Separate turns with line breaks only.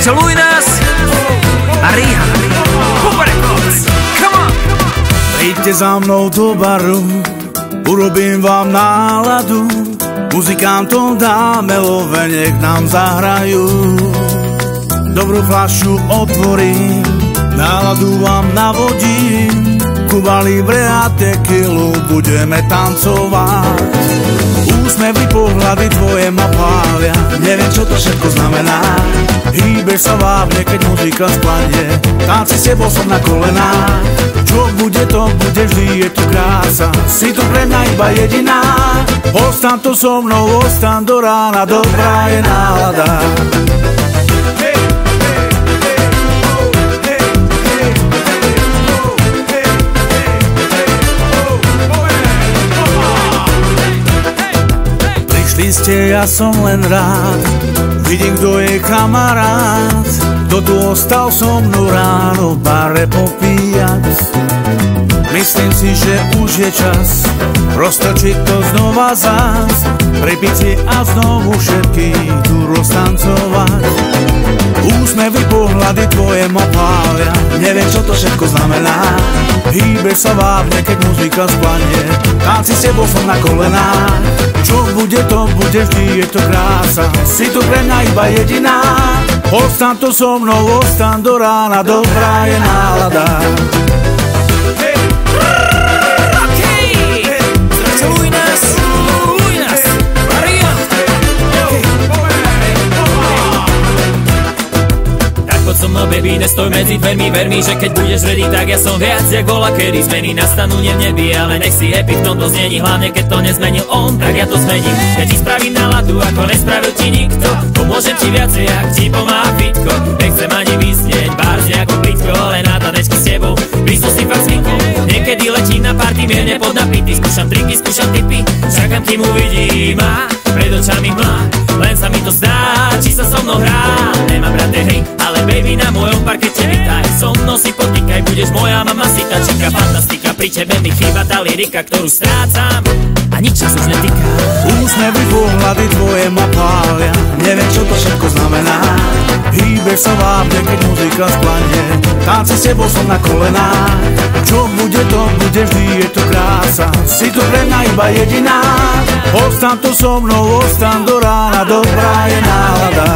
Zľačeluj nás a Riha. Cooper Records. Come on.
Príďte za mnou do baru, urobím vám náladu. Muzikantom dáme love, nech nám zahrajú. Dobrú fľašu otvorím, náladu vám navodím. Cuba Libre a tequilu budeme tancovať. Úsmevy, pohľady tvoje ma pália, neviem čo to všetko znamená. Hýbeš sa vábne, keď muzika skladne, tanci s tebou som na kolenách. Čo bude, to bude, vždy je tu krása, si tu pre mňa iba jediná. Ostan tu so mnou, ostan do rána, dobrá je nálada. Prišli ste, ja som len rád, vidím, kto je kamarát. Kto tu ostal so mnou ráno v bare popíjať. Myslím si, že už je čas roztočiť to znova zás, prebiť si a znovu všetkých tu roztancovať. Úsmevy, pohľady tvoje ma pália, neviem čo to všetko znamená. Hýbeš sa vábne, keď muzika skladne, tanci s tebou som na kolenách. Čo bude, to bude, vždy je to krása, si tu pre mňa iba jediná. Ostan tu so mnou, ostan do rána, dobrá je nálada.
So mnou, baby, nestoj medzi dvermi, ver mi, že keď budeš ready, tak ja som viac jak bola, kedy zmeny nastanú nie v nebi, ale nech si happy v tomto znení, hlavne keď to nezmenil on, tak ja to zmením. Keď ti spravím náladu, ako nespravil ti nikto, pomôžem ti viacej, ak ti pomáha fitko. Nechcem ani vysnieť, bárzi ako blitko, len na tanečky s tebou, blízko si fakt zvykol. Niekedy letím na party, mierne podnapitý, skúšam triky, skúšam tipy, čakám, kým uvidím a pred očami mlá, len sa mi to zdá, či sa so mnou hrá. Nemám rád tej hry, ale baby, na mojom parkete vítaj, so mnou si potýkaj, budeš moja mamacita, čaká fantastika, pri tebe mi chýba tá lyrika, ktorú strácam a nič čas už netýka.
Úsmevy, pohľady tvoje ma pália, neviem čo to všetko znamená. Hýbeš sa vábne, keď muzika skladne, tanci s tebou som na kolenách. Čo bude, to bude, vždy je to krása, si tu pre mňa iba jediná. Ostan tu so mnou, ostan do rána, dobrá je nálada.